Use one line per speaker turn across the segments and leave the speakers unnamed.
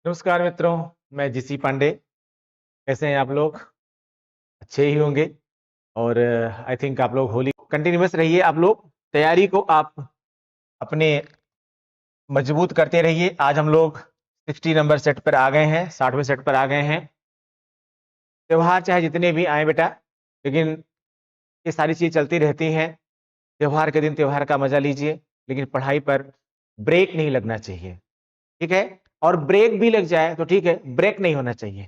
नमस्कार मित्रों, मैं जीसी पांडे। कैसे हैं आप लोग? अच्छे ही होंगे। और आई थिंक आप लोग होली कंटिन्यूअस रहिए। आप लोग तैयारी को आप अपने मजबूत करते रहिए। आज हम लोग 60 नंबर सेट पर आ गए हैं, 60वें सेट पर आ गए हैं। त्योहार चाहे जितने भी आए बेटा, लेकिन ये सारी चीज़ चलती रहती हैं। त्योहार के दिन त्योहार का मजा लीजिए, लेकिन पढ़ाई पर ब्रेक नहीं लगना चाहिए, ठीक है? और ब्रेक भी लग जाए तो ठीक है, ब्रेक नहीं होना चाहिए,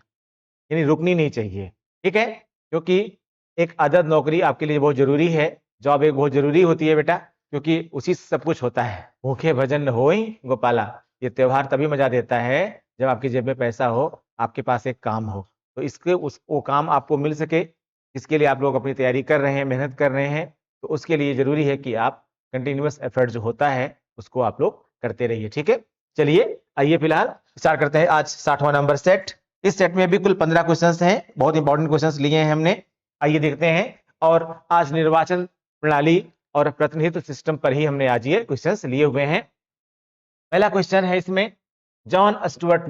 यानी रुकनी नहीं चाहिए, ठीक है? क्योंकि एक आदत नौकरी आपके लिए बहुत जरूरी है। जॉब एक बहुत जरूरी होती है बेटा, क्योंकि उसी से सब कुछ होता है। भूखे भजन न होई गोपाला। ये त्योहार तभी मजा देता है जब आपकी जेब में पैसा हो, आपके पास एक काम हो, तो इसके वो काम आपको मिल सके। इसके लिए आप लोग अपनी तैयारी कर रहे हैं, मेहनत कर रहे हैं, तो उसके लिए जरूरी है कि आप कंटिन्यूअस एफर्ट जो होता है उसको आप लोग करते रहिए, ठीक है? चलिए आइए फिलहाल स्टार्ट करते हैं आज 60वां नंबर सेट। इस सेट में भी कुल 15 क्वेश्चंस हैं, बहुत इंपॉर्टेंट क्वेश्चंस लिए हैं हमने। आइए देखते हैं। और आज निर्वाचन प्रणाली और प्रतिनिधित्व सिस्टम पर ही हमने आज ये क्वेश्चंस लिए हुए हैं। पहला क्वेश्चन है इसमें, जॉन स्टुअर्ट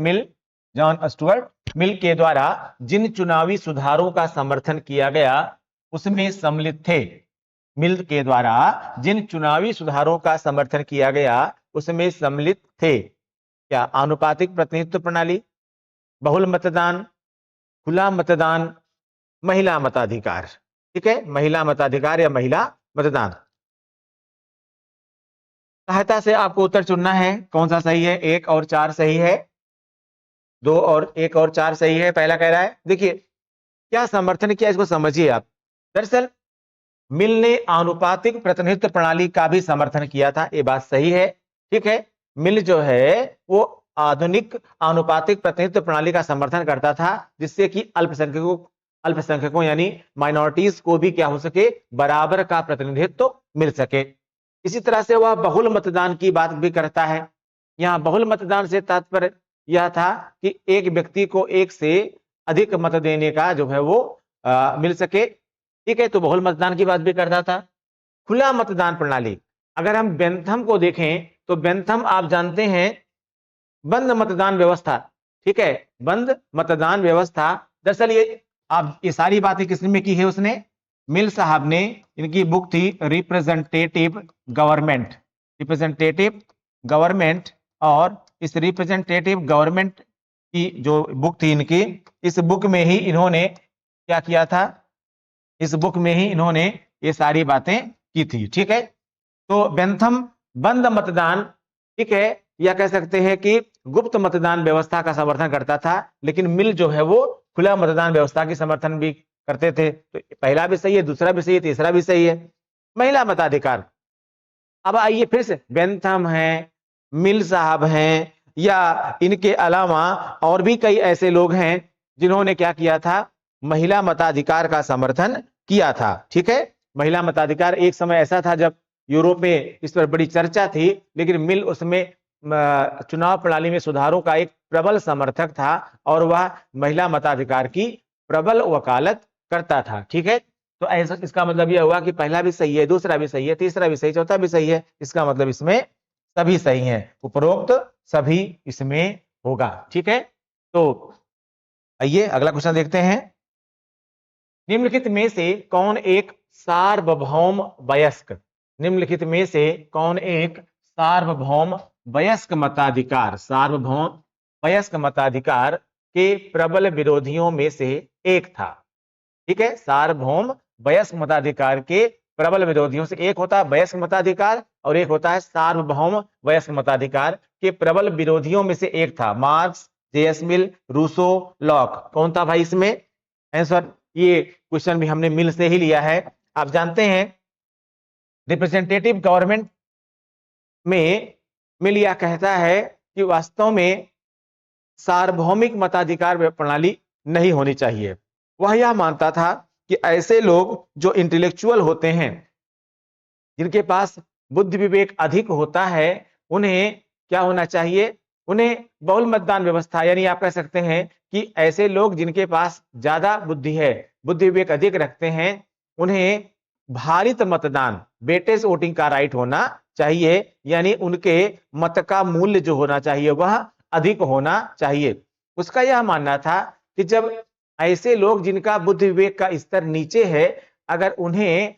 मिल के द्वारा जिन चुनावी सुधारों का समर्थन किया गया उसमें सम्मिलित थे। मिल के द्वारा जिन चुनावी सुधारों का समर्थन किया गया उसमें सम्मिलित थे क्या? आनुपातिक प्रतिनिधित्व प्रणाली, बहुल मतदान, खुला मतदान, महिला मताधिकार। ठीक है, महिला मताधिकार या महिला मतदान। सहायता से आपको उत्तर चुनना है, कौन सा सही है। 1 और 4 सही है, 2 और 1 और 4 सही है। पहला कह रहा है, देखिए क्या समर्थन किया, इसको समझिए आप। दरअसल मिल ने आनुपातिक प्रतिनिधित्व प्रणाली का भी समर्थन किया था, ये बात सही है, ठीक है। मिल जो है वो आधुनिक आनुपातिक प्रतिनिधित्व प्रणाली का समर्थन करता था, जिससे कि अल्पसंख्यकों यानी माइनॉरिटीज को भी क्या हो सके, बराबर का प्रतिनिधित्व मिल सके। इसी तरह से वह बहुल मतदान की बात भी करता है। यहाँ बहुल मतदान से तात्पर्य यह था कि एक व्यक्ति को एक से अधिक मत देने का जो है वो मिल सके, ठीक है। तो बहुल मतदान की बात भी करता था। खुला मतदान प्रणाली, अगर हम बेंथम को देखें तो बेंथम आप जानते हैं बंद मतदान व्यवस्था, ठीक है, बंद मतदान व्यवस्था। दरअसल ये सारी बातें किसने की है, उसने मिल साहब ने। इनकी बुक थी रिप्रेजेंटेटिव गवर्नमेंट, और इस रिप्रेजेंटेटिव गवर्नमेंट की जो बुक थी इनकी, इस बुक में ही इन्होंने क्या किया था, इस बुक में ही इन्होंने ये सारी बातें की थी, ठीक है। तो बेंथम बंद मतदान, ठीक है, या कह सकते हैं कि गुप्त मतदान व्यवस्था का समर्थन करता था, लेकिन मिल जो है वो खुला मतदान व्यवस्था की समर्थन भी करते थे। तो पहला भी सही है, दूसरा भी सही है, तीसरा भी सही है। महिला मताधिकार, अब आइए फिर से, बेंथम है, मिल साहब हैं, या इनके अलावा और भी कई ऐसे लोग हैं जिन्होंने क्या किया था, महिला मताधिकार का समर्थन किया था, ठीक है। महिला मताधिकार एक समय ऐसा था जब यूरोप में इस पर बड़ी चर्चा थी, लेकिन मिल उसमें चुनाव प्रणाली में सुधारों का एक प्रबल समर्थक था, और वह महिला मताधिकार की प्रबल वकालत करता था, ठीक है। तो ऐसा इसका मतलब यह हुआ कि पहला भी सही है, दूसरा भी सही है, तीसरा भी सही, चौथा भी सही है। इसका मतलब इसमें सभी सही हैं, उपरोक्त सभी इसमें होगा, ठीक है। तो आइए अगला क्वेश्चन देखते हैं। निम्नलिखित में से कौन एक सार्वभौम वयस्क, निम्नलिखित में से कौन एक सार्वभौम वयस्क मताधिकार के प्रबल विरोधियों में से एक था, ठीक है। सार्वभौम वयस्क मताधिकार के प्रबल विरोधियों से एक होता है वयस्क मताधिकार, और एक होता है सार्वभौम वयस्क मताधिकार के प्रबल विरोधियों में से एक था मार्क्स, जेएस मिल, रूसो, लॉक। कौन था भाई इसमें आंसर? ये क्वेश्चन भी हमने मिल से ही लिया है। आप जानते हैं रिप्रेजेंटेटिव गवर्नमेंट में मिल यह कहता है कि वास्तव में सार्वभौमिक मताधिकार प्रणाली नहीं होनी चाहिए। वह यह मानता था कि ऐसे लोग जो इंटेलेक्चुअल होते हैं, जिनके पास बुद्धि विवेक अधिक होता है, उन्हें क्या होना चाहिए, उन्हें बहुल मतदान व्यवस्था, यानी आप कह सकते हैं कि ऐसे लोग जिनके पास ज्यादा बुद्धि है, बुद्धि विवेक अधिक रखते हैं, उन्हें भारित मतदान, वेटेज वोटिंग का राइट होना चाहिए, यानी उनके मत का मूल्य जो होना चाहिए वह अधिक होना चाहिए। उसका यह मानना था कि जब ऐसे लोग जिनका बुद्धि विवेक का स्तर नीचे है, अगर उन्हें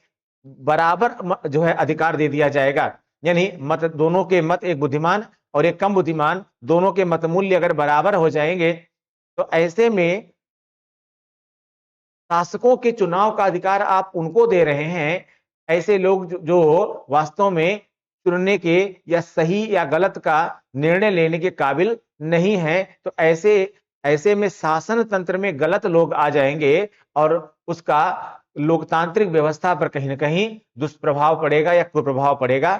बराबर जो है अधिकार दे दिया जाएगा, यानी मत, दोनों के मत, एक बुद्धिमान और एक कम बुद्धिमान, दोनों के मत मूल्य अगर बराबर हो जाएंगे, तो ऐसे में शासकों के चुनाव का अधिकार आप उनको दे रहे हैं, ऐसे लोग जो वास्तव में चुनने के या सही या गलत का निर्णय लेने के काबिल नहीं है। तो ऐसे में शासन तंत्र में गलत लोग आ जाएंगे और उसका लोकतांत्रिक व्यवस्था पर कहीं ना कहीं दुष्प्रभाव पड़ेगा या कुप्रभाव पड़ेगा।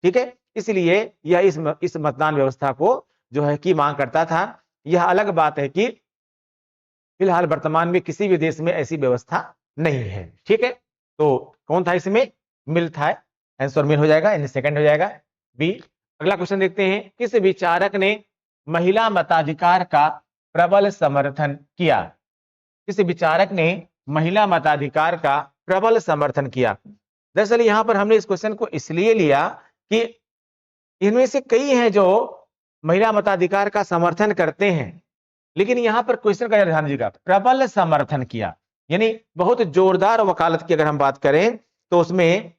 ठीक है, इसलिए यह इस मतदान व्यवस्था को जो है कि मांग करता था। यह अलग बात है कि फिलहाल वर्तमान में किसी भी देश में ऐसी व्यवस्था नहीं है। ठीक है, तो कौन था इसमें, मिल था, आंसर मिल हो जाएगा, यानी सेकंड हो जाएगा बी। अगला क्वेश्चन देखते हैं, किस विचारक ने महिला मताधिकार का प्रबल समर्थन किया? किस विचारक ने महिला मताधिकार का प्रबल समर्थन किया? दरअसल यहां पर हमने इस क्वेश्चन को इसलिए लिया कि इनमें से कई हैं जो महिला मताधिकार का समर्थन करते हैं, लेकिन यहां पर क्वेश्चन का ध्यान दीजिएगा, प्रबल समर्थन किया, यानी बहुत जोरदार वकालत की अगर हम बात करें तो उसमें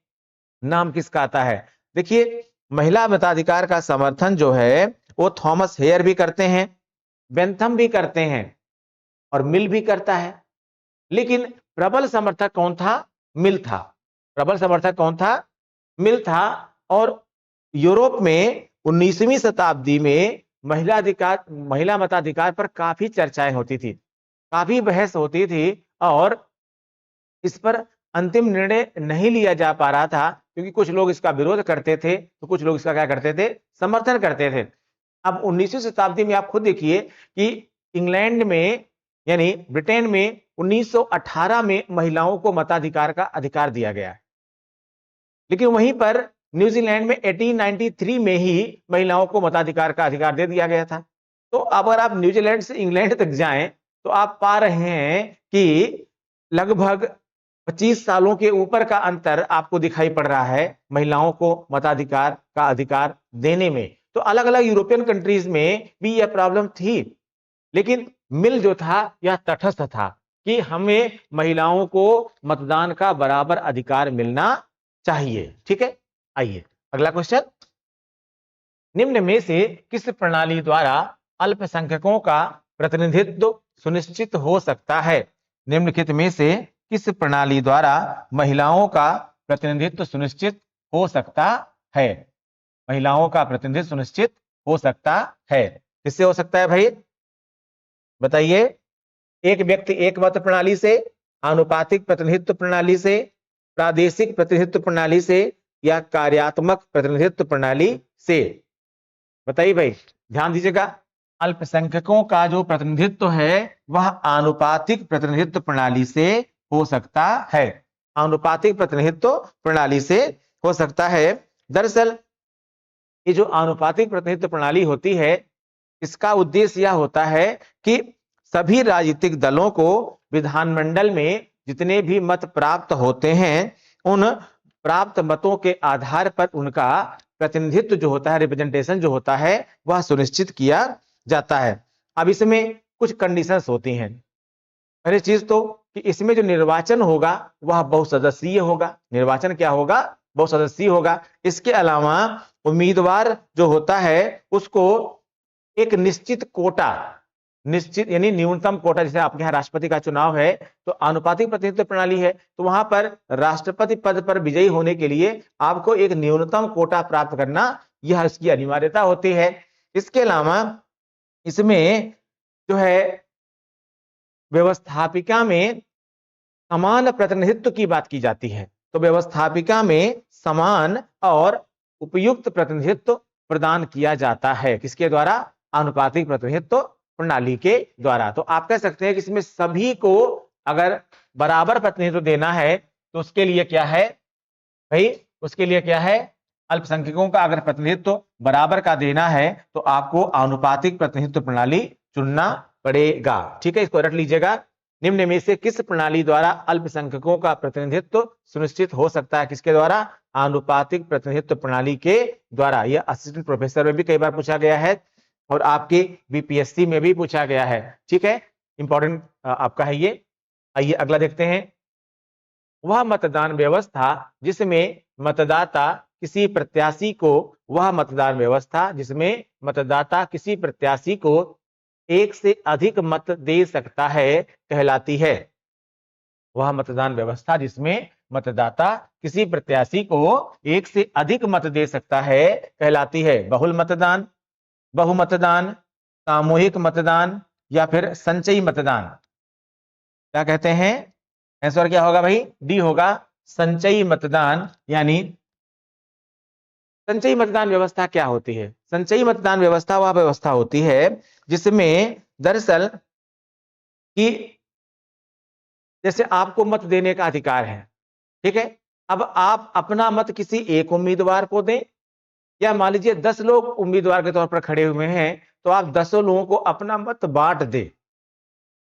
नाम किसका आता है? देखिए, महिला मताधिकार का समर्थन जो है वो थॉमस हेयर भी करते हैं, बेंथम भी करते हैं और मिल भी करता है। लेकिन प्रबल समर्थक कौन था? मिल था। प्रबल समर्थक कौन था? मिल था। और यूरोप में 19वीं शताब्दी में महिला मताधिकार पर काफी चर्चाएं होती थी, काफी बहस होती थी और इस पर अंतिम निर्णय नहीं लिया जा पा रहा था, क्योंकि कुछ लोग इसका विरोध करते थे तो कुछ लोग इसका क्या करते थे, समर्थन करते थे। अब 19वीं शताब्दी में आप खुद देखिए कि इंग्लैंड में यानी ब्रिटेन में 1918 में महिलाओं को मताधिकार का अधिकार दिया गया है, लेकिन वहीं पर न्यूजीलैंड में 1893 में ही महिलाओं को मताधिकार का अधिकार दे दिया गया था। तो अगर आप न्यूजीलैंड से इंग्लैंड तक जाएं तो आप पा रहे हैं कि लगभग 25 सालों के ऊपर का अंतर आपको दिखाई पड़ रहा है महिलाओं को मताधिकार का अधिकार देने में। तो अलग अलग यूरोपियन कंट्रीज में भी यह प्रॉब्लम थी, लेकिन मिल जो था यह तटस्थ था कि हमें महिलाओं को मतदान का बराबर अधिकार मिलना चाहिए। ठीक है, आइए अगला क्वेश्चन, निम्न में से किस प्रणाली द्वारा अल्पसंख्यकों का प्रतिनिधित्व सुनिश्चित हो सकता है? निम्नलिखित में से किस प्रणाली द्वारा महिलाओं का प्रतिनिधित्व सुनिश्चित हो सकता है? महिलाओं का प्रतिनिधित्व सुनिश्चित हो सकता है, किससे हो सकता है भाई बताइए? एक व्यक्ति एक मत प्रणाली से, आनुपातिक प्रतिनिधित्व प्रणाली से, प्रादेशिक प्रतिनिधित्व प्रणाली से या कार्यात्मक प्रतिनिधित्व प्रणाली से? बताइए भाई, ध्यान दीजिएगा, अल्पसंख्यकों का जो प्रतिनिधित्व है वह आनुपातिक प्रतिनिधित्व प्रणाली से हो सकता है। आनुपातिक प्रतिनिधित्व प्रणाली से हो सकता है। दरअसल ये जो आनुपातिक प्रतिनिधित्व प्रणाली होती है, इसका उद्देश्य यह होता है कि सभी राजनीतिक दलों को विधानमंडल में जितने भी मत प्राप्त होते हैं, उन प्राप्त मतों के आधार पर उनका प्रतिनिधित्व जो होता है, रिप्रेजेंटेशन जो होता है, वह सुनिश्चित किया जाता है। अब इसमें कुछ कंडीशंस होती हैं। पहली चीज तो कि इसमें जो निर्वाचन होगा वह बहुसदस्यीय होगा। निर्वाचन क्या होगा? बहुसदस्यीय होगा। इसके अलावा उम्मीदवार जो होता है उसको एक निश्चित कोटा, निश्चित यानी न्यूनतम कोटा, जैसे आपके यहाँ राष्ट्रपति का चुनाव है तो आनुपातिक प्रतिनिधित्व प्रणाली है, तो वहां पर राष्ट्रपति पद पर विजयी होने के लिए आपको एक न्यूनतम कोटा प्राप्त करना, यह इसकी अनिवार्यता होती है। इसके अलावा इसमें जो है व्यवस्थापिका में समान प्रतिनिधित्व की बात की जाती है। तो व्यवस्थापिका में समान और उपयुक्त प्रतिनिधित्व प्रदान किया जाता है, किसके द्वारा? आनुपातिक प्रतिनिधित्व प्रणाली के द्वारा। तो आप कह सकते हैं कि इसमें सभी को अगर बराबर प्रतिनिधित्व देना है तो उसके लिए क्या है भाई? उसके लिए क्या है? अल्पसंख्यकों का अगर प्रतिनिधित्व बराबर का देना है तो आपको आनुपातिक प्रतिनिधित्व प्रणाली चुनना पड़ेगा। ठीक है, इसको रट लीजिएगा। निम्न में से किस प्रणाली द्वारा अल्पसंख्यकों का प्रतिनिधित्व सुनिश्चित हो सकता है? किसके द्वारा? आनुपातिक प्रतिनिधित्व प्रणाली के द्वारा। यह असिस्टेंट प्रोफेसर में भी कई बार पूछा गया है और आपके बीपीएससी में भी पूछा गया है। ठीक है, इंपॉर्टेंट आपका है ये। आइए अगला देखते हैं। वह मतदान व्यवस्था जिसमें मतदाता किसी प्रत्याशी को वह मतदान व्यवस्था जिसमें मतदाता किसी प्रत्याशी को एक से अधिक मत दे सकता है कहलाती है। वह मतदान व्यवस्था जिसमें मतदाता किसी प्रत्याशी को एक से अधिक मत दे सकता है कहलाती है। बहुल मतदान, बहुमतदान, सामूहिक मतदान या फिर संचयी मतदान। क्या कहते हैं? आंसर क्या होगा भाई? डी होगा, संचयी मतदान। यानी संचयी मतदान व्यवस्था क्या होती है? संचयी मतदान व्यवस्था वह व्यवस्था होती है जिसमें दरअसल कि जैसे आपको मत देने का अधिकार है, ठीक है, अब आप अपना मत किसी एक उम्मीदवार को दें या मान लीजिए 10 लोग उम्मीदवार के तौर पर खड़े हुए हैं तो आप 10 लोगों को अपना मत बांट दें।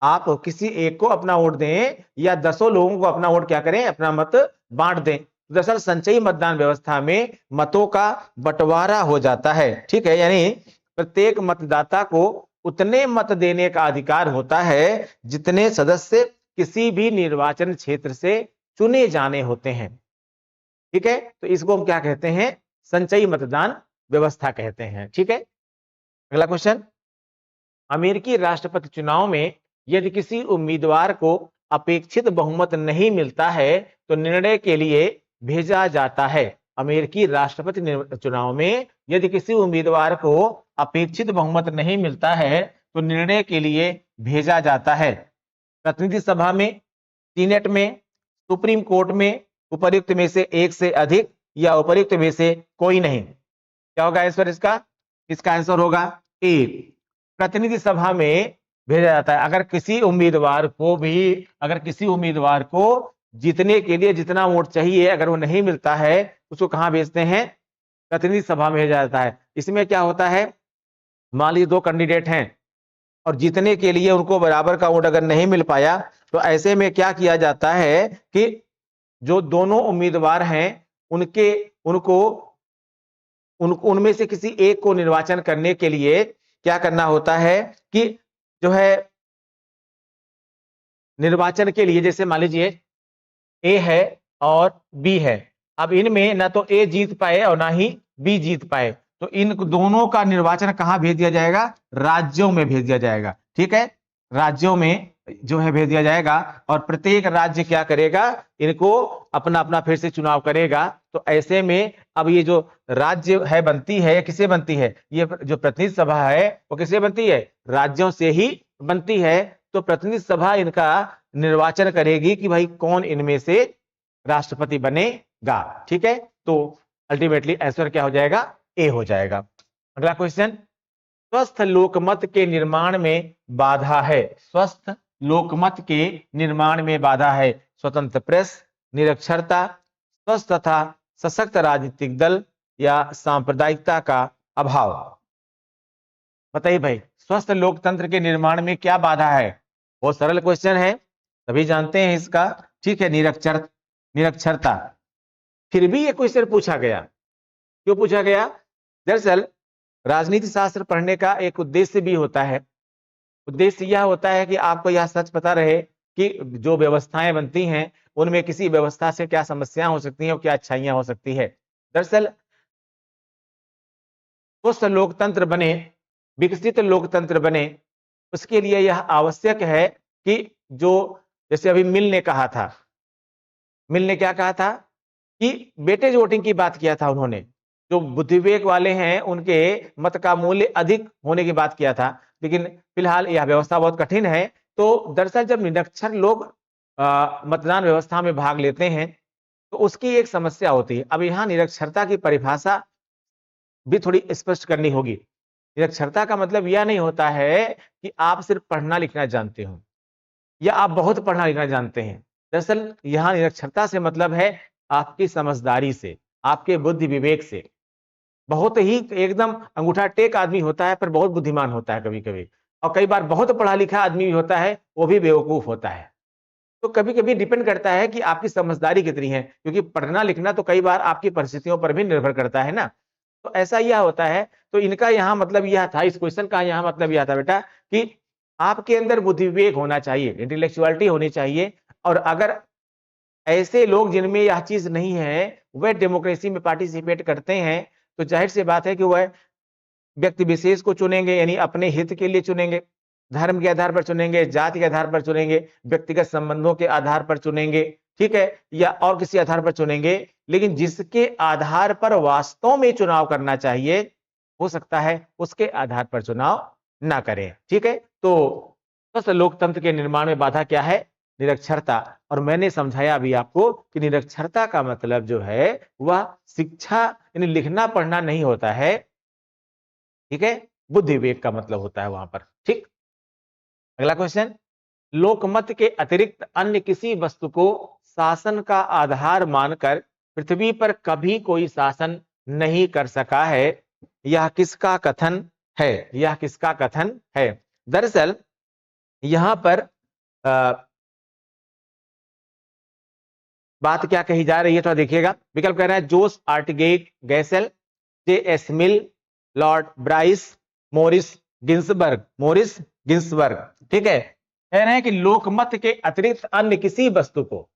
आप किसी एक को अपना वोट दें या 10 लोगों को अपना वोट क्या करें? अपना मत बांट दें। दरअसल संचयी मतदान व्यवस्था में मतों का बंटवारा हो जाता है। ठीक है, यानी प्रत्येक मतदाता को उतने मत देने का अधिकार होता है जितने सदस्य किसी भी निर्वाचन क्षेत्र से चुने जाने होते हैं। ठीक है, तो इसको हम क्या कहते हैं? संचयी मतदान व्यवस्था कहते हैं। ठीक है, अगला क्वेश्चन। अमेरिकी राष्ट्रपति चुनाव में यदि किसी उम्मीदवार को अपेक्षित बहुमत नहीं मिलता है तो निर्णय के लिए भेजा जाता है। अमेरिकी राष्ट्रपति चुनाव में यदि किसी उम्मीदवार को अपेक्षित बहुमत नहीं मिलता है तो निर्णय के लिए भेजा जाता है। प्रतिनिधि सभा में, सीनेट में, सुप्रीम कोर्ट में उपर्युक्त में से एक से अधिक या उपर्युक्त में से कोई नहीं। क्या होगा आंसर इसका? इसका आंसर होगा ए, प्रतिनिधि सभा में भेजा जाता है। अगर किसी उम्मीदवार को जीतने के लिए जितना वोट चाहिए अगर वो नहीं मिलता है उसको कहां भेजते हैं? प्रतिनिधि सभा में भेजा जाता है। इसमें क्या होता है? मान लीजिए 2 कैंडिडेट हैं और जीतने के लिए उनको बराबर का वोट अगर नहीं मिल पाया तो ऐसे में क्या किया जाता है कि जो दोनों उम्मीदवार हैं उनमें से किसी एक को निर्वाचन करने के लिए क्या करना होता है कि जो है निर्वाचन के लिए, जैसे मान लीजिए ए है और बी है, अब इनमें ना तो ए जीत पाए और ना ही बी जीत पाए तो इन दोनों का निर्वाचन कहां भेज दिया जाएगा? राज्यों में भेज दिया जाएगा। ठीक है, राज्यों में जो है भेज दिया जाएगा और प्रत्येक राज्य क्या करेगा? इनको अपना अपना फिर से चुनाव करेगा। तो ऐसे में अब ये जो राज्य है बनती है, किसे बनती है? ये जो प्रतिनिधि सभा है वो किसे बनती है? राज्यों से ही बनती है। तो प्रतिनिधि सभा इनका निर्वाचन करेगी कि भाई कौन इनमें से राष्ट्रपति बनेगा। ठीक है, तो अल्टीमेटली आंसर क्या हो जाएगा? ए हो जाएगा। अगला क्वेश्चन। स्वस्थ लोकमत के निर्माण में बाधा है। स्वस्थ लोकमत के निर्माण में बाधा है। स्वतंत्र प्रेस, निरक्षरता, स्वस्थ तथा सशक्त राजनीतिक दल या सांप्रदायिकता का अभाव। बताइए भाई, स्वस्थ लोकतंत्र के निर्माण में क्या बाधा है? बहुत सरल क्वेश्चन है, सभी जानते हैं इसका। ठीक है, निरक्षरता। फिर भी ये क्वेश्चन पूछा गया। क्यों पूछा गया? दरअसल राजनीति शास्त्र पढ़ने का एक उद्देश्य भी होता है। उद्देश्य यह होता है कि आपको यह सच पता रहे कि जो व्यवस्थाएं बनती हैं उनमें किसी व्यवस्था से क्या समस्याएं हो सकती हैं और क्या अच्छाइयां हो सकती है। दरअसल स्वस्थ लोकतंत्र बने, विकसित लोकतंत्र बने, उसके लिए यह आवश्यक है कि जो जैसे अभी मिल ने कहा था, मिल ने क्या कहा था कि वेटेज वोटिंग की बात किया था उन्होंने। जो बुद्धिविवेक वाले हैं उनके मत का मूल्य अधिक होने की बात किया था, लेकिन फिलहाल यह व्यवस्था बहुत कठिन है। तो दरअसल जब निरक्षर लोग मतदान व्यवस्था में भाग लेते हैं तो उसकी एक समस्या होती है। अब यहाँ निरक्षरता की परिभाषा भी थोड़ी स्पष्ट करनी होगी। निरक्षरता का मतलब यह नहीं होता है कि आप सिर्फ पढ़ना लिखना जानते हो या आप बहुत पढ़ना लिखना जानते हैं। दरअसल यहाँ निरक्षरता से मतलब है आपकी समझदारी से, आपके बुद्धि विवेक से। बहुत ही एकदम अंगूठा टेक आदमी होता है पर बहुत बुद्धिमान होता है कभी कभी, और कई बार बहुत पढ़ा लिखा आदमी भी होता है, वो भी बेवकूफ होता है। तो कभी कभी डिपेंड करता है कि आपकी समझदारी कितनी है, क्योंकि पढ़ना लिखना तो कई बार आपकी परिस्थितियों पर भी निर्भर करता है ना। तो ऐसा यह होता है। तो इनका यहाँ मतलब यह था, इस क्वेश्चन का यहाँ मतलब यह था बेटा कि आपके अंदर बुद्धि विवेक होना चाहिए, इंटेलेक्चुअलिटी होनी चाहिए। और अगर ऐसे लोग जिनमें यह चीज नहीं है वह डेमोक्रेसी में पार्टिसिपेट करते हैं, तो जाहिर सी बात है कि वह व्यक्ति विशेष को चुनेंगे, यानी अपने हित के लिए चुनेंगे, धर्म के आधार पर चुनेंगे, जाति के आधार पर चुनेंगे, व्यक्तिगत संबंधों के आधार पर चुनेंगे, ठीक है, या और किसी आधार पर चुनेंगे। लेकिन जिसके आधार पर वास्तव में चुनाव करना चाहिए, हो सकता है उसके आधार पर चुनाव ना करें, ठीक है। तो बस लोकतंत्र के निर्माण में बाधा क्या है? निरक्षरता। और मैंने समझाया अभी आपको कि निरक्षरता का मतलब जो है वह शिक्षा यानी लिखना पढ़ना नहीं होता है, ठीक है, बुद्धि विवेक का मतलब होता है वहां पर, ठीक। अगला क्वेश्चन, लोकमत के अतिरिक्त अन्य किसी वस्तु को शासन का आधार मानकर पृथ्वी पर कभी कोई शासन नहीं कर सका है, यह किसका कथन है? यह किसका कथन है? दरअसल यहां पर बात क्या कही जा रही है, तो देखिएगा। विकल्प कह रहा है जोस आर्टगेट गैसेल, जे एस मिल, लॉर्ड ब्राइस, मोरिस गिंसबर्ग, ठीक है। कह रहे हैं कि लोकमत के अतिरिक्त अन्य किसी वस्तु को,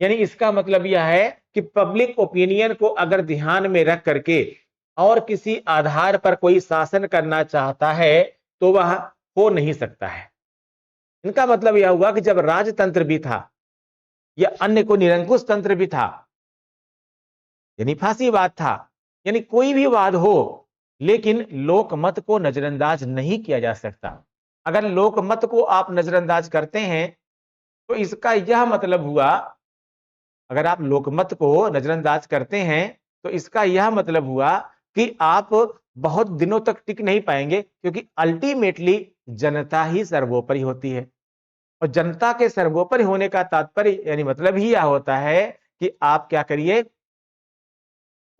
यानी इसका मतलब यह है कि पब्लिक ओपिनियन को अगर ध्यान में रख करके और किसी आधार पर कोई शासन करना चाहता है तो वह हो नहीं सकता है। इनका मतलब यह हुआ कि जब राजतंत्र भी था या अन्य को निरंकुश तंत्र भी था, यानी फांसीवाद था, यानी कोई भी वाद हो, लेकिन लोकमत को नजरअंदाज नहीं किया जा सकता। अगर लोकमत को आप नजरअंदाज करते हैं तो इसका यह मतलब हुआ, अगर आप लोकमत को नजरअंदाज करते हैं तो इसका यह मतलब हुआ कि आप बहुत दिनों तक टिक नहीं पाएंगे, क्योंकि अल्टीमेटली जनता ही सर्वोपरि होती है। और जनता के सर्वोपरि होने का तात्पर्य यानी मतलब ही यह होता है कि आप क्या करिए,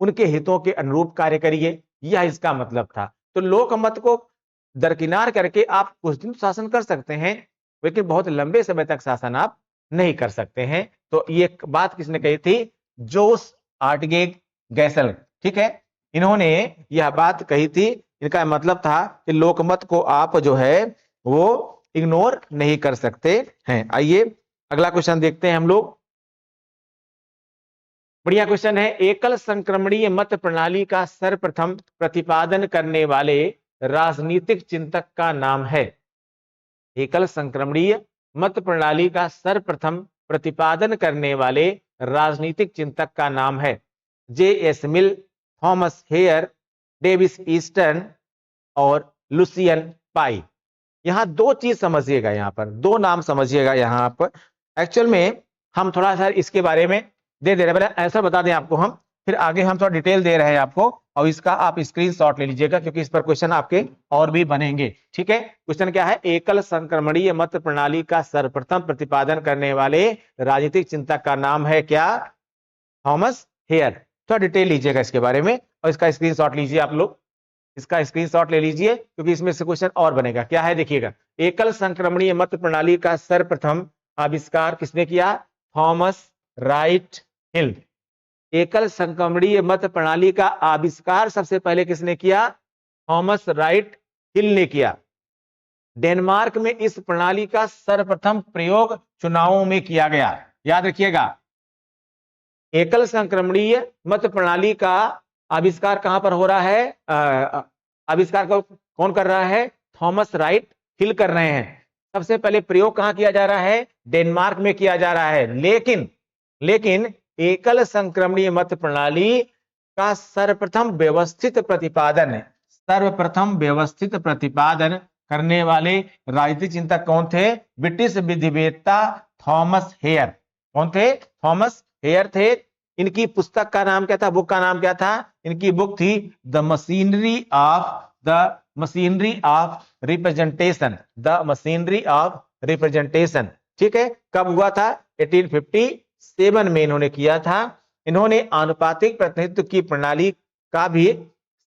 उनके हितों के अनुरूप कार्य करिए, यह इसका मतलब था। तो लोकमत को दरकिनार करके आप कुछ दिन शासन कर सकते हैं, लेकिन बहुत लंबे समय तक शासन आप नहीं कर सकते हैं। तो ये बात किसने कही थी? जोस आर्टगेट गैसल, ठीक है, इन्होंने यह बात कही थी। इनका मतलब था कि लोकमत को आप जो है वो इग्नोर नहीं कर सकते हैं। आइए अगला क्वेश्चन देखते हैं हम लोग। बढ़िया क्वेश्चन है, एकल संक्रमणीय मत प्रणाली का सर्वप्रथम प्रतिपादन करने वाले राजनीतिक चिंतक का नाम है। एकल संक्रमणीय मत प्रणाली का सर्वप्रथम प्रतिपादन करने वाले राजनीतिक चिंतक का नाम है जे एस मिल, थॉमस हेयर, डेविस ईस्टर्न और लुसियन पाई। यहां दो चीज समझिएगा, यहां पर दो नाम समझिएगा। यहां पर एक्चुअल में हम थोड़ा सा इसके बारे में दे रहे हैं, आंसर बता दें आपको हम, फिर आगे हम थोड़ा डिटेल दे रहे हैं आपको, और इसका आप स्क्रीनशॉट ले लीजिएगा क्योंकि इस पर क्वेश्चन आपके और भी बनेंगे, ठीक है। क्वेश्चन क्या है? एकल संक्रमणीय मत प्रणाली का सर्वप्रथम प्रतिपादन करने वाले राजनीतिक चिंतक का नाम है क्या? Thomas hair. थोड़ा डिटेल लीजिएगा इसके बारे में और इसका स्क्रीनशॉट लीजिए आप लोग, इसका स्क्रीनशॉट ले लीजिए क्योंकि इसमें से क्वेश्चन और बनेगा। क्या है देखिएगा, एकल संक्रमणीय मत प्रणाली का सर्वप्रथम आविष्कार किसने किया? थॉमस राइट हिल। एकल संक्रमणीय मत प्रणाली का आविष्कार सबसे पहले किसने किया? थॉमस राइट हिल ने किया। डेनमार्क में इस प्रणाली का सर्वप्रथम प्रयोग चुनावों में किया गया। याद रखिएगा, एकल संक्रमणीय मत प्रणाली का आविष्कार कहां पर हो रहा है? आविष्कार को कौन कर रहा है? थॉमस राइट हिल कर रहे हैं। सबसे पहले प्रयोग कहां किया जा रहा है? डेनमार्क में किया जा रहा है। लेकिन एकल संक्रमणीय मत प्रणाली का सर्वप्रथम व्यवस्थित प्रतिपादन करने वाले राजनीतिक चिंतक कौन थे? ब्रिटिश विधिवेत्ता थॉमस हेयर। कौन थे? थॉमस हेयर थे। इनकी पुस्तक का नाम क्या था, बुक का नाम क्या था? इनकी बुक थी the machinery of representation, the machinery of representation. ठीक है, कब हुआ था? 1857 में इन्होंने किया था। इन्होंने आनुपातिक प्रतिनिधित्व की प्रणाली का भी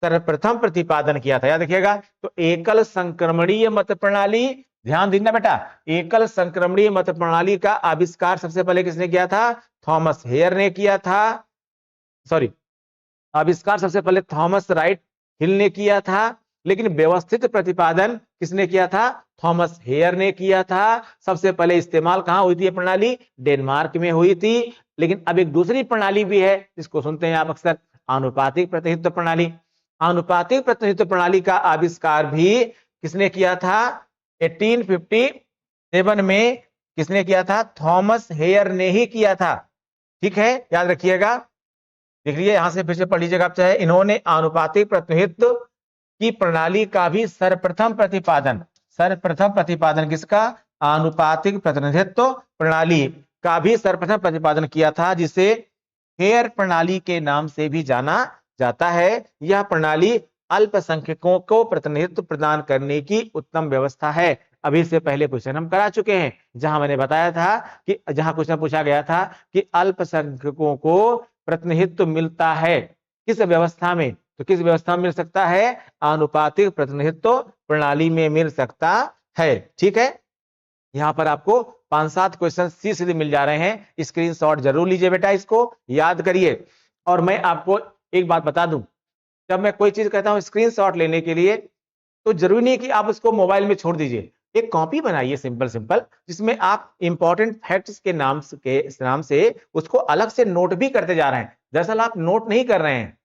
सर्वप्रथम प्रतिपादन किया था, याद रखिएगा। तो एकल संक्रमणीय मत प्रणाली, ध्यान देना बेटा, एकल संक्रमणीय मत प्रणाली का आविष्कार सबसे पहले किसने किया था? थॉमस हेयर ने किया था। सॉरी, आविष्कार सबसे पहले थॉमस राइट हिल ने किया था, लेकिन व्यवस्थित प्रतिपादन किसने किया था? थॉमस हेयर ने किया था। सबसे पहले इस्तेमाल कहां हुई थी ये प्रणाली? डेनमार्क में हुई थी। लेकिन अब एक दूसरी प्रणाली भी है, जिसको सुनते हैं आप अक्सर, आनुपातिक प्रतिनिधित्व प्रणाली। आनुपातिक प्रतिनिधित्व प्रणाली का आविष्कार भी किसने किया था? 1857 में किसने किया था? थॉमस हेयर ने ही किया था। ठीक है, याद रखिएगा। देख लीजिए, यहां से फिर से पढ़ लीजिएगा आप चाहे। इन्होंने आनुपातिक प्रतिनिधित्व की प्रणाली का भी सर्वप्रथम प्रतिपादन किसका? आनुपातिक प्रतिनिधित्व प्रणाली का भी सर्वप्रथम प्रतिपादन किया था, जिसे हेयर प्रणाली के नाम से भी जाना जाता है। यह प्रणाली अल्पसंख्यकों को प्रतिनिधित्व प्रदान करने की उत्तम व्यवस्था है। अभी से पहले क्वेश्चन हम करा चुके हैं, जहां मैंने बताया था कि जहां क्वेश्चन पूछा गया था कि अल्पसंख्यकों को प्रतिनिधित्व मिलता है किस व्यवस्था में? तो किस व्यवस्था में मिल सकता है? आनुपातिक प्रतिनिधित्व प्रणाली में मिल सकता है। ठीक है, यहां पर आपको 5-7 क्वेश्चन सीधे मिल जा रहे हैं। स्क्रीनशॉट जरूर लीजिए बेटा, इसको याद करिए। और मैं आपको एक बात बता दूं, जब मैं कोई चीज कहता हूं स्क्रीनशॉट लेने के लिए, तो जरूरी नहीं कि आप उसको मोबाइल में छोड़ दीजिए। एक कॉपी बनाइए सिंपल, जिसमें आप इंपॉर्टेंट फैक्ट्स के नाम से उसको अलग से नोट भी करते जा रहे हैं। दरअसल आप नोट नहीं कर रहे हैं,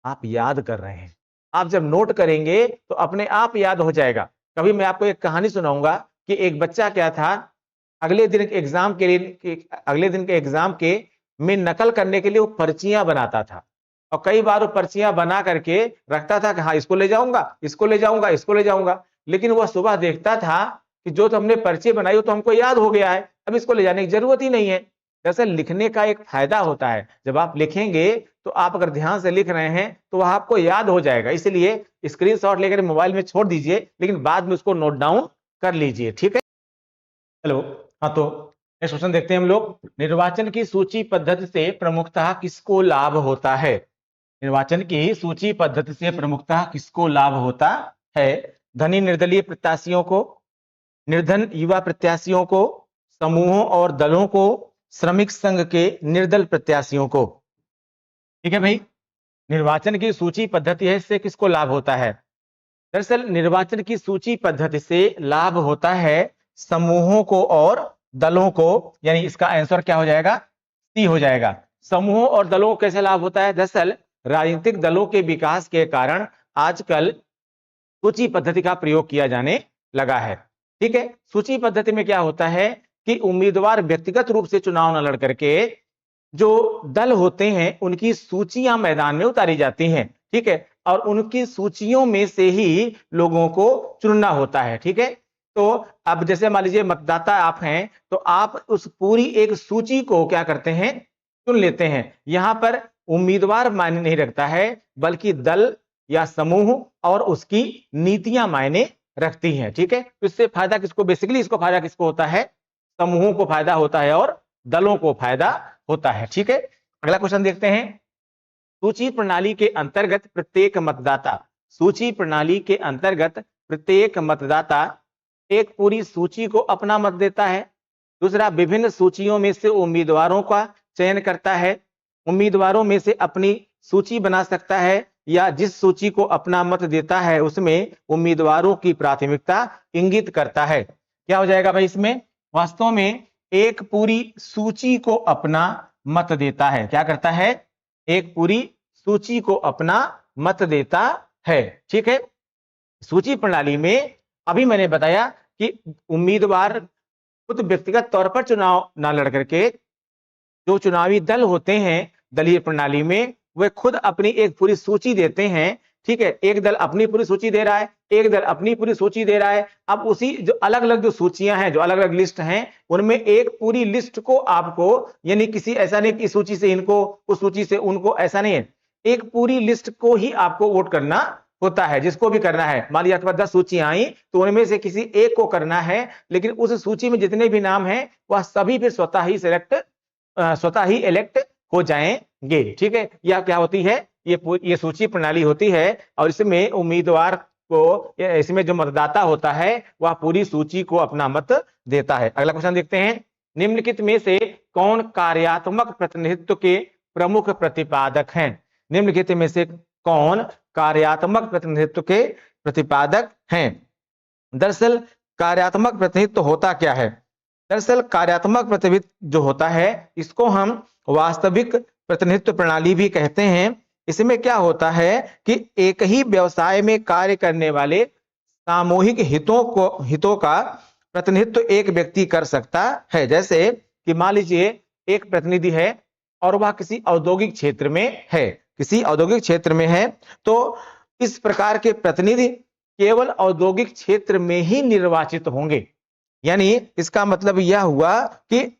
आप याद कर रहे हैं। आप जब नोट करेंगे तो अपने आप याद हो जाएगा। कभी मैं आपको एक कहानी सुनाऊंगा कि एक बच्चा क्या था, अगले दिन के एग्जाम के में नकल करने के लिए वो पर्चियां बनाता था, और कई बार वो पर्चियां बना करके रखता था कि हाँ इसको ले जाऊंगा, इसको ले जाऊंगा, इसको ले जाऊंगा। लेकिन वह सुबह देखता था कि जो तो हमने पर्ची बनाई वो तो हमको याद हो गया है, अब इसको ले जाने की जरूरत ही नहीं है। दरअसल लिखने का एक फायदा होता है, जब आप लिखेंगे तो आप अगर ध्यान से लिख रहे हैं तो वह आपको याद हो जाएगा। इसलिए स्क्रीनशॉट लेकर मोबाइल में छोड़ दीजिए, लेकिन बाद में उसको नोट डाउन कर लीजिए। ठीक है, हेलो। हाँ, तो नेक्स्ट क्वेश्चन देखते हैं हम लोग। निर्वाचन की सूची पद्धति से प्रमुखतः किसको लाभ होता है? निर्वाचन की सूची पद्धति से प्रमुखतः किसको लाभ होता है? धनी निर्दलीय प्रत्याशियों को, निर्धन युवा प्रत्याशियों को, समूहों और दलों को, श्रमिक संघ के निर्दल प्रत्याशियों को। ठीक है भाई, निर्वाचन की सूची पद्धति है, इससे किसको लाभ होता है? दरअसल निर्वाचन की सूची पद्धति से लाभ होता है समूहों को और दलों को, यानी इसका आंसर क्या हो जाएगा? सी हो जाएगा। समूहों और दलों को कैसे लाभ होता है? दरअसल राजनीतिक दलों के विकास के कारण आजकल सूची पद्धति का प्रयोग किया जाने लगा है। ठीक है, सूची पद्धति में क्या होता है कि उम्मीदवार व्यक्तिगत रूप से चुनाव न लड़ करके जो दल होते हैं उनकी सूचियां मैदान में उतारी जाती हैं। ठीक है, और उनकी सूचियों में से ही लोगों को चुनना होता है। ठीक है, तो अब जैसे मान लीजिए मतदाता आप हैं, तो आप उस पूरी एक सूची को क्या करते हैं? चुन लेते हैं। यहां पर उम्मीदवार मायने नहीं रखता है, बल्कि दल या समूह और उसकी नीतियां मायने रखती हैं। ठीक है, तो इससे फायदा किसको, बेसिकली इसको फायदा किसको होता है? समूहों को फायदा होता है और दलों को फायदा होता है। ठीक है, अगला क्वेश्चन देखते हैं। सूची प्रणाली के अंतर्गत प्रत्येक मतदाता, सूची प्रणाली के अंतर्गत प्रत्येक मतदाता एक पूरी सूची को अपना मत देता है। दूसरा, विभिन्न सूचियों में से उम्मीदवारों का चयन करता है। उम्मीदवारों में से अपनी सूची बना सकता है, या जिस सूची को अपना मत देता है उसमें उम्मीदवारों की प्राथमिकता इंगित करता है। क्या हो जाएगा भाई इसमें? वास्तव में एक पूरी सूची को अपना मत देता है। क्या करता है? एक पूरी सूची को अपना मत देता है। ठीक है, सूची प्रणाली में अभी मैंने बताया कि उम्मीदवार खुद व्यक्तिगत तौर पर चुनाव ना लड़ करके, जो चुनावी दल होते हैं दलीय प्रणाली में, वे खुद अपनी एक पूरी सूची देते हैं। ठीक है, एक दल अपनी पूरी सूची दे रहा है, एक दल अपनी पूरी सूची दे रहा है, अब उसी जो अलग अलग जो सूचियां हैं, जो अलग अलग लिस्ट हैं, उनमें एक पूरी लिस्ट को आपको, यानी किसी ऐसा नहीं कि इस सूची से इनको, उस सूची से उनको, ऐसा नहीं है, एक पूरी लिस्ट को ही आपको वोट करना होता है, जिसको भी करना है। मान लीजिए आपके पास 10 सूचियां आई, तो उनमें से किसी एक को करना है, लेकिन उस सूची में जितने भी नाम हैं वह सभी फिर स्वतः ही इलेक्ट हो जाएंगे। ठीक है, यह क्या होती है, ये सूची प्रणाली होती है, और इसमें उम्मीदवार को, इसमें जो मतदाता होता है वह पूरी सूची को अपना मत देता है। अगला क्वेश्चन देखते हैं, निम्नलिखित में से कौन कार्यात्मक प्रतिनिधित्व के प्रमुख प्रतिपादक हैं? निम्नलिखित में से कौन कार्यात्मक प्रतिनिधित्व के प्रतिपादक हैं? दरअसल कार्यात्मक प्रतिनिधित्व होता क्या है? दरअसल कार्यात्मक प्रतिनिधित्व जो होता है, इसको हम वास्तविक प्रतिनिधित्व प्रणाली भी कहते हैं। इसमें क्या होता है कि एक ही व्यवसाय में कार्य करने वाले सामूहिक हितों का प्रतिनिधित्व एक व्यक्ति कर सकता है। जैसे कि मान लीजिए एक प्रतिनिधि है और वह किसी औद्योगिक क्षेत्र में है, तो इस प्रकार के प्रतिनिधि केवल औद्योगिक क्षेत्र में ही निर्वाचित होंगे। यानी इसका मतलब यह हुआ कि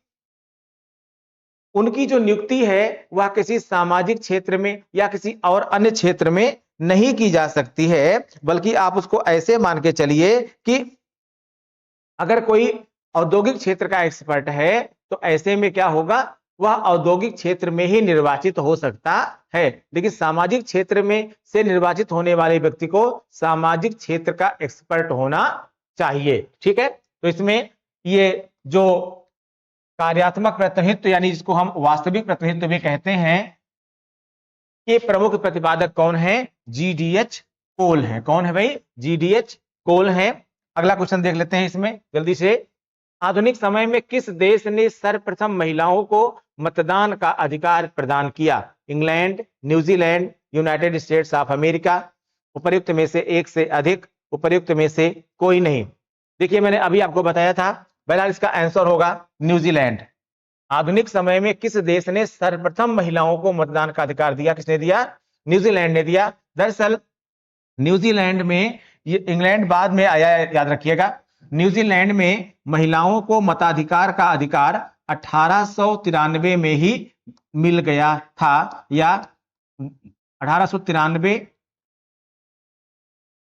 उनकी जो नियुक्ति है वह किसी सामाजिक क्षेत्र में या किसी और अन्य क्षेत्र में नहीं की जा सकती है, बल्कि आप उसको ऐसे मान के चलिए कि अगर कोई औद्योगिक क्षेत्र का एक्सपर्ट है, तो ऐसे में क्या होगा, वह औद्योगिक क्षेत्र में ही निर्वाचित हो सकता है। लेकिन सामाजिक क्षेत्र में से निर्वाचित होने वाले व्यक्ति को सामाजिक क्षेत्र का एक्सपर्ट होना चाहिए। ठीक है, तो इसमें ये जो कार्यात्मक प्रतिनिधित्व, यानी जिसको हम वास्तविक प्रतिनिधित्व भी कहते हैं, ये प्रमुख प्रतिपादक कौन है? जीडीएच कोल है। कौन है भाई? जीडीएच कोल है। अगला क्वेश्चन देख लेते हैं इसमें जल्दी से, आधुनिक समय में किस देश ने सर्वप्रथम महिलाओं को मतदान का अधिकार प्रदान किया? England, New Zealand, United states of America. उपर्युक्त में से एक से अधिक, उपर्युक्त में से कोई नहीं। देखिए मैंने अभी आपको बताया था, बहरहाल इसका आंसर होगा न्यूजीलैंड। आधुनिक समय में किस देश ने सर्वप्रथम महिलाओं को मतदान का अधिकार दिया? किसने दिया? न्यूजीलैंड ने दिया। दरअसल न्यूजीलैंड में, ये इंग्लैंड बाद में आया, याद रखिएगा, न्यूजीलैंड में महिलाओं को मताधिकार का अधिकार 1893 में ही मिल गया था, या 1893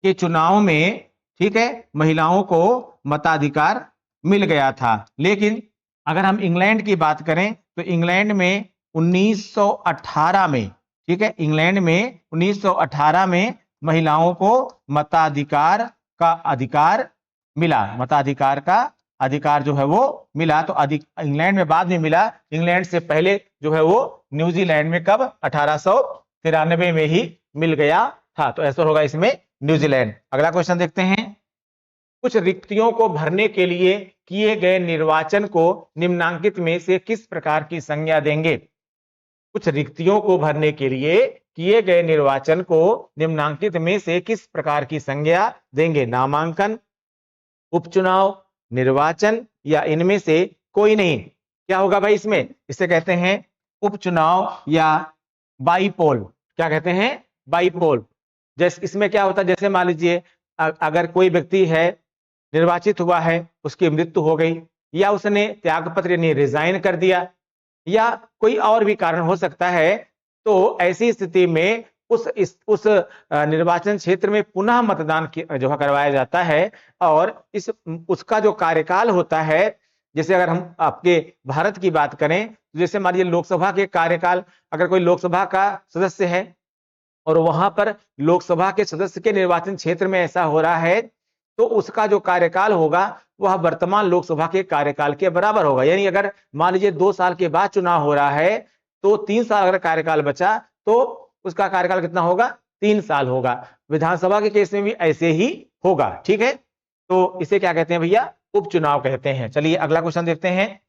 के चुनाव में, ठीक है, महिलाओं को मताधिकार मिल गया था। लेकिन अगर हम इंग्लैंड की बात करें तो इंग्लैंड में 1918 में, ठीक है, इंग्लैंड में 1918 में महिलाओं को मताधिकार का अधिकार मिला। मताधिकार का अधिकार जो है वो मिला, तो इंग्लैंड में बाद में मिला, इंग्लैंड से पहले जो है वो न्यूजीलैंड में कब? 1893 में ही मिल गया था। तो ऐसा होगा इसमें न्यूजीलैंड। अगला क्वेश्चन देखते हैं, कुछ रिक्तियों को भरने के लिए किए गए निर्वाचन को निम्नांकित में से किस प्रकार की संज्ञा देंगे? कुछ रिक्तियों को भरने के लिए किए गए निर्वाचन को निम्नांकित में से किस प्रकार की संज्ञा देंगे? नामांकन, उपचुनाव, निर्वाचन, या इनमें से कोई नहीं। क्या होगा भाई इसमें? इसे कहते हैं उपचुनाव या बाईपोल। क्या कहते हैं? बाईपोल। जैसे इसमें क्या होता है, जैसे मान लीजिए अगर कोई व्यक्ति है, निर्वाचित हुआ है, उसकी मृत्यु हो गई, या उसने त्यागपत्र यानी रिजाइन कर दिया, या कोई और भी कारण हो सकता है, तो ऐसी स्थिति में उस निर्वाचन क्षेत्र में पुनः मतदान जो करवाया जाता है, और उसका जो कार्यकाल होता है, जैसे अगर हम आपके भारत की बात करें, तो जैसे मान लीजिए लोकसभा के कार्यकाल, अगर कोई लोकसभा का सदस्य है और वहां पर लोकसभा के सदस्य के निर्वाचन क्षेत्र में ऐसा हो रहा है, तो उसका जो कार्यकाल होगा वह वर्तमान लोकसभा के कार्यकाल के बराबर होगा। यानी अगर मान लीजिए 2 साल के बाद चुनाव हो रहा है, तो 3 साल अगर कार्यकाल बचा तो उसका कार्यकाल कितना होगा? 3 साल होगा। विधानसभा के केस में भी ऐसे ही होगा। ठीक है, तो इसे क्या कहते हैं भैया? उपचुनाव कहते हैं। चलिए अगला क्वेश्चन देखते हैं,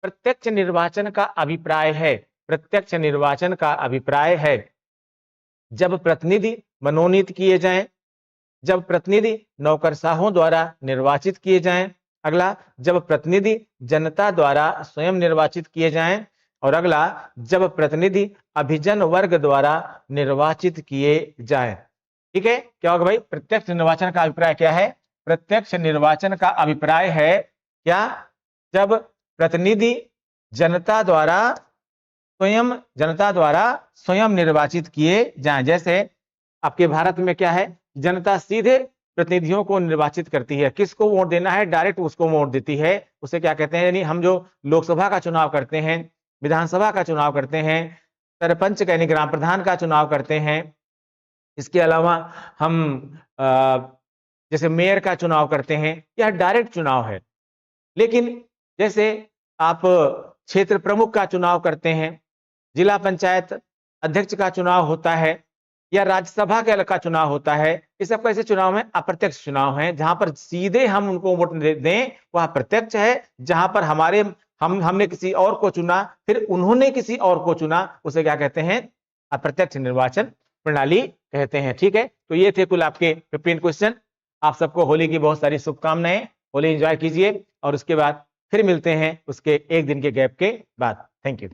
प्रत्यक्ष निर्वाचन का अभिप्राय है। प्रत्यक्ष निर्वाचन का अभिप्राय है जब प्रतिनिधि मनोनीत किए जाएं, जब प्रतिनिधि नौकरशाहों द्वारा निर्वाचित किए जाएं, अगला जब प्रतिनिधि जनता द्वारा स्वयं निर्वाचित किए जाएं, और अगला जब प्रतिनिधि अभिजन वर्ग द्वारा निर्वाचित किए जाएं। ठीक है, क्या होगा भाई, प्रत्यक्ष निर्वाचन का अभिप्राय क्या है? प्रत्यक्ष निर्वाचन का अभिप्राय है क्या, जब प्रतिनिधि जनता द्वारा स्वयं निर्वाचित किए जाएं। जैसे आपके भारत में क्या है, जनता सीधे प्रतिनिधियों को निर्वाचित करती है, किसको वोट देना है डायरेक्ट उसको वोट देती है, उसे क्या कहते हैं, यानी हम जो लोकसभा का चुनाव करते हैं, विधानसभा का चुनाव करते हैं, सरपंच यानी ग्राम प्रधान का चुनाव करते हैं, इसके अलावा हम जैसे मेयर का चुनाव करते हैं, यह डायरेक्ट चुनाव है। लेकिन जैसे आप क्षेत्र प्रमुख का चुनाव करते हैं, जिला पंचायत अध्यक्ष का चुनाव होता है, या राज्यसभा का चुनाव होता है, ये सब कैसे चुनाव है, अप्रत्यक्ष चुनाव है। जहां पर सीधे हम उनको वोट दें वह प्रत्यक्ष है, जहां पर हमने किसी और को चुना, फिर उन्होंने किसी और को चुना, उसे क्या कहते हैं, अप्रत्यक्ष निर्वाचन प्रणाली कहते हैं। ठीक है, तो ये थे कुल आपके 15 क्वेश्चन। आप सबको होली की बहुत सारी शुभकामनाएं, होली एंजॉय कीजिए, और उसके बाद फिर मिलते हैं उसके एक दिन के गैप के बाद। Thank you.